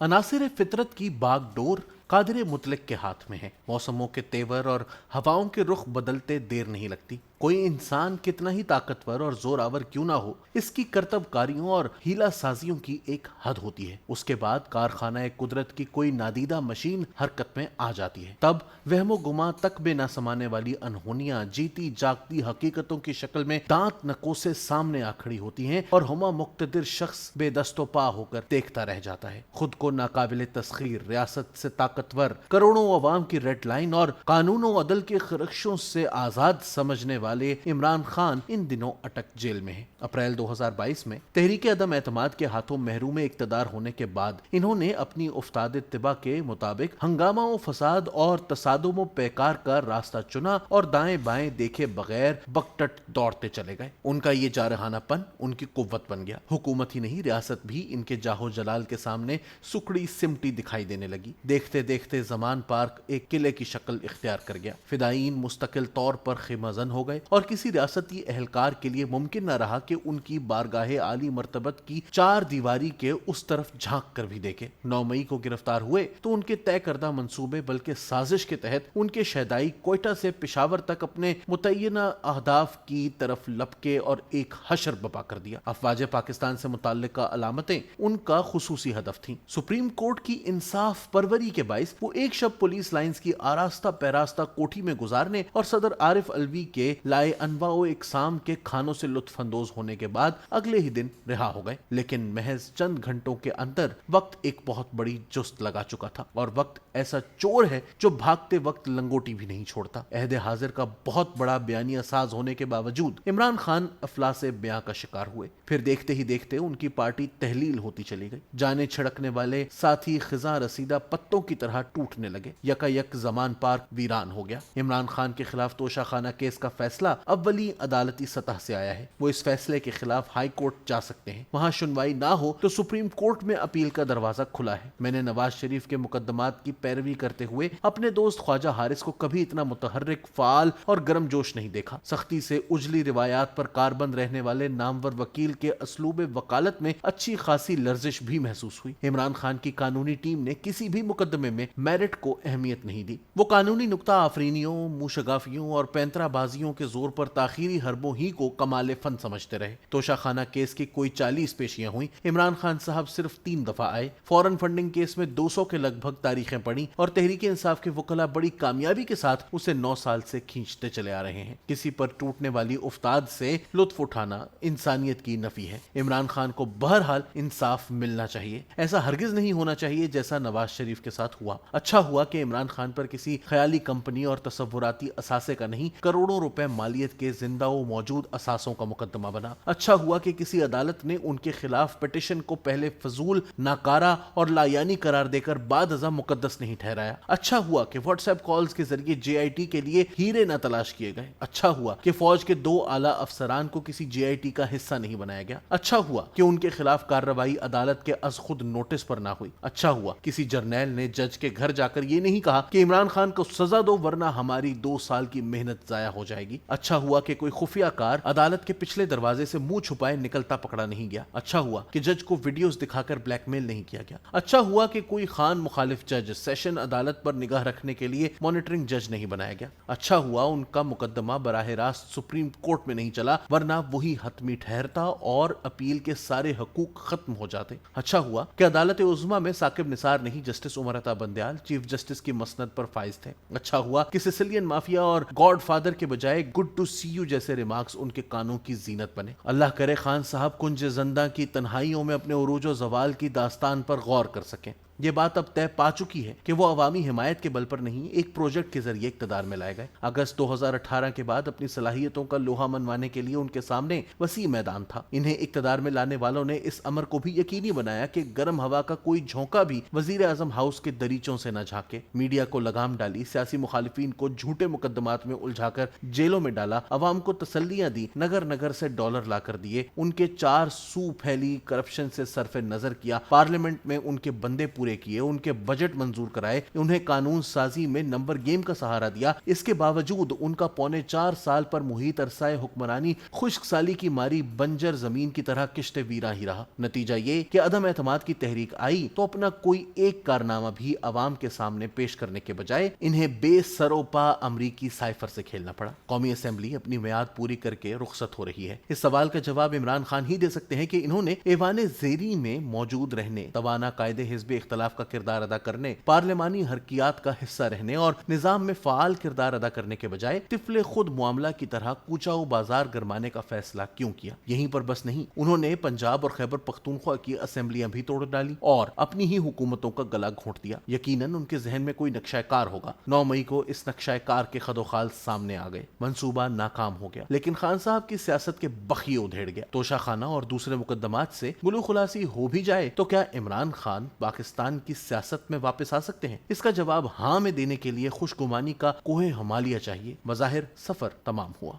अनासिर फितरत की बागडोर कादिर मुतलक के हाथ में है। मौसमों के तेवर और हवाओं के रुख बदलते देर नहीं लगती। कोई इंसान कितना ही ताकतवर और जोरावर क्यों ना हो, इसकी करतबकारियों और हीला साजियों की एक हद होती है। उसके बाद कारखाना कुदरत की कोई नादीदा मशीन हरकत में आ जाती है। तब वहमो गुमा तक बे न समाने वाली अनहोनियां जीती जागती हकीकतों की शक्ल में दांत नकोसे सामने आ खड़ी होती हैं और हुमा मुक्तदिर शख्स बेदस्तो पा होकर देखता रह जाता है। खुद को नाकाबिल तस्खीर, रियासत से ताकतवर, करोड़ों अवाम की रेड लाइन और कानून और अदल के खरक्षों से आजाद समझने वाले इमरान खान इन दिनों अटक जेल में है। अप्रैल 2022 में तहरीक अदम एतमाद के हाथों महरूम इक्तदार होने के बाद इन्होंने अपनी उफ्ताद इत्तिबा के मुताबिक हंगामा व फसाद और तसादुम व पैकार का रास्ता चुना और दाएं बाएं देखे बगैर बकटट दौड़ते चले गए। उनका ये जारहानापन उनकी कुव्वत बन गया। हुकूमत ही नहीं, रियासत भी इनके जाहो जलाल के सामने सुकड़ी सिमटी दिखाई देने लगी। देखते देखते जमान पार्क एक किले की शक्ल इख्तियार कर गया। फिदायीन मुस्तकिल तौर पर खेमजन हो गए और किसी रियासती एहलकार के लिए मुमकिन न रहा कि उनकी बारगाहे आली मर्तबत की चार दीवारी के उस तरफ झांक कर भी देखे। 9 मई को गिरफ्तार हुए तो उनके तय करदा मंसूबे बल्कि साजिश के तहत उनके शहदाई कोयटा से पेशावर तक अपने मुतय्यना अहदाफ की तरफ लपके और एक हशर बपा कर दिया। अफवाज पाकिस्तान से मुताल्लिका अलामतें उनका खुसूसी हदफ थीं। सुप्रीम कोर्ट की इंसाफ परवरी के बाइस वो एक शब पुलिस लाइंस की आरास्ता पैरास्ता कोठी में गुजारने और सदर आरिफ अलवी के लाए अनवा व इकसाम के खानों से लुत्फ अंदोज होने के बाद अगले ही दिन रिहा हो गए। लेकिन महज चंद घंटों के अंदर वक्त एक बहुत बड़ी जुस्त लगा चुका था और वक्त ऐसा चोर है जो भागते वक्त लंगोटी भी नहीं छोड़ता। अहद हाजिर का बहुत बड़ा बयानिया साज होने के बावजूद इमरान खान अफलासे बयां का शिकार हुए। फिर देखते ही देखते उनकी पार्टी तहलील होती चली गई। जाने छिड़कने वाले साथी खिजा रसीदा पत्तों की तरह टूटने लगे। यकायक जमान पार्क वीरान हो गया। इमरान खान के खिलाफ तोशाखाना केस का फैसला अव्वली अदालती सतह से आया है। वो इस फैसले के खिलाफ हाई कोर्ट जा सकते हैं। वहां सुनवाई ना हो तो सुप्रीम कोर्ट में अपील का दरवाजा खुला है। मैंने नवाज शरीफ के मुकदमात की पैरवी करते हुए अपने दोस्त ख्वाजा हारिस को कभी इतना मुतहर्रिक, फाल और गर्मजोश नहीं देखा। सख्ती से उजली रिवायात पर कारबंद रहने वाले नामवर वकील के असलूब वकालत में अच्छी खासी लर्जिश भी महसूस हुई। इमरान खान की कानूनी टीम ने किसी भी मुकदमे में मेरिट को अहमियत नहीं दी। वो कानूनी नुक्ता आफरीनियों, मुशगाफियों और पैंतराबाजियों के जोर पर ताखीरी हरबों ही को कमाल फन समझते रहे। तोशाखाना केस की कोई 40 पेशियां हुई। इमरान खान साहब सिर्फ 3 दफा आए। फॉरेन फंडिंग केस में 200 के लगभग तारीखें पड़ी और तहरीक इंसाफ के वकला बड़ी कामयाबी के साथ उसे 9 साल से खींचते चले आ रहे हैं। किसी पर टूटने वाली उफ्ताद से लुत्फ उठाना इंसानियत की नफी है। इमरान खान को बहरहाल इंसाफ मिलना चाहिए। ऐसा हरगिज नहीं होना चाहिए जैसा नवाज शरीफ के साथ हुआ। अच्छा हुआ कि इमरान खान पर किसी ख्याली कंपनी और तसव्वुराती असासे का नहीं, करोड़ों रुपए मालियत के जिंदा व मौजूद असासों का मुकदमा बना। अच्छा हुआ कि किसी अदालत ने उनके खिलाफ पिटिशन को पहले फजूल, नाकारा और लायानी करार देकर बाद अज़ा मुकद्दस नहीं ठहराया। अच्छा हुआ कि व्हाट्सएप कॉल्स के जरिए जेआईटी के लिए हीरे न तलाश किए गए। अच्छा हुआ कि फौज के 2 आला अफसरान को किसी जेआईटी का हिस्सा नहीं बनाया गया। अच्छा हुआ कि उनके खिलाफ कार्रवाई अदालत के अज खुद नोटिस पर ना हुई। अच्छा हुआ किसी जर्नैल ने जज के घर जाकर ये नहीं कहा कि इमरान खान को सजा दो वरना हमारी 2 साल की मेहनत जाया हो जाएगी। अच्छा हुआ कि कोई खुफिया कार अदालत के पिछले दरवाजे से मुंह छुपाए निकलता पकड़ा नहीं गया। अच्छा हुआ कि जज को वीडियोस दिखाकर ब्लैकमेल नहीं किया गया। अच्छा हुआ कि कोई खान मुखालिफ जज सेशन अदालत पर निगाह रखने के लिए मॉनिटरिंग जज नहीं बनाया गया। अच्छा हुआ उनका मुकदमा बराह रास्त सुप्रीम कोर्ट में नहीं चला वरना वही हतमी ठहरता और अपील के सारे हकूक खत्म हो जाते। अच्छा हुआ कि अदालत उज़्मा में साकिब निसार नहीं, justice Umar Ata Bandial chief justice की मसनद पर फाइज थे। अच्छा हुआ कि सिसिलियन माफिया और गॉड फादर के बजाय गुड टू सी यू जैसे रिमार्क्स उनके कानों की जीनत बने। अल्लाह करे खान साहब कुंज ज़ंदा की तन्हाइयों में अपने उरूज ज़वाल की दास्तान पर गौर कर सकें। ये बात अब तय पा चुकी है कि वो अवामी हिमायत के बल पर नहीं, एक प्रोजेक्ट के जरिए इक्तदार में लाए गए। अगस्त 2018 के बाद अपनी सलाहियतों का लोहा मनवाने के लिए उनके सामने वसी मैदान था। इन्हें इक्तदार में लाने वालों ने इस अमर को भी यकीनी बनाया कि गर्म हवा का कोई झोंका भी वजीर आजम हाउस के दरीचों से न झांके। मीडिया को लगाम डाली, सियासी मुखालिफिन को झूठे मुकदमात में उलझाकर जेलों में डाला, अवाम को तसल्लियां दी, नगर नगर से डॉलर लाकर दिए, उनके 4 सू फैली करप्शन से सरफे नजर किया, पार्लियामेंट में उनके बंदे पूरे پورے کیے, ان کے بجٹ منظور کرائے, انہیں قانون سازی میں نمبر گیم کا سہارا دیا. اس کے باوجود ان کا 4.25 سال پر محیط عرصہ حکمرانی خشک سالی کی ماری بنجر زمین کی طرح کشتے ویراں ہی رہا. نتیجہ یہ کہ عدم اعتماد کی تحریک آئی تو اپنا کوئی ایک کارنامہ بھی عوام کے سامنے پیش کرنے کے بجائے انہیں بے سروپا امریکی سائفر سے کھیلنا پڑا. قومی اسمبلی اپنی میعاد پوری کر کے رخصت ہو رہی ہے. اس سوال کا جواب عمران خان ہی دے سکتے ہیں کہ انہوں نے ایوان زیری میں موجود رہنے, توانا قائد حزب اختلاف کا کردار ادا کرنے, پارلیمانی حرکیات کا حصہ رہنے اور نظام میں فعال کردار ادا کرنے کے بجائے طفل خود معاملہ کی طرح کوچہ و بازار گرمانے کا فیصلہ کیوں کیا. یہیں پر بس نہیں, انہوں نے پنجاب اور خیبر پختونخوا کی اسمبلیاں بھی توڑ ڈالی اور اپنی ہی حکومتوں کا گلا گھونٹ دیا. یقیناً ان کے ذہن میں کوئی نقشہ کار ہوگا. 9 مئی کو اس نقشہ کار کے خد و خال سامنے آ گئے. منصوبہ ناکام ہو گیا, لیکن خان صاحب کی سیاست کے بخیے ادھیڑ گیا. توشہ خانہ اور دوسرے مقدمات سے گلو خلاصی ہو بھی جائے تو کیا عمران خان پاکستان کی سیاست میں واپس آ سکتے ہیں؟ اس کا جواب ہاں میں دینے کے لیے خوشگمانی کا کوہ ہمالیہ چاہیے. بظاہر سفر تمام ہوا.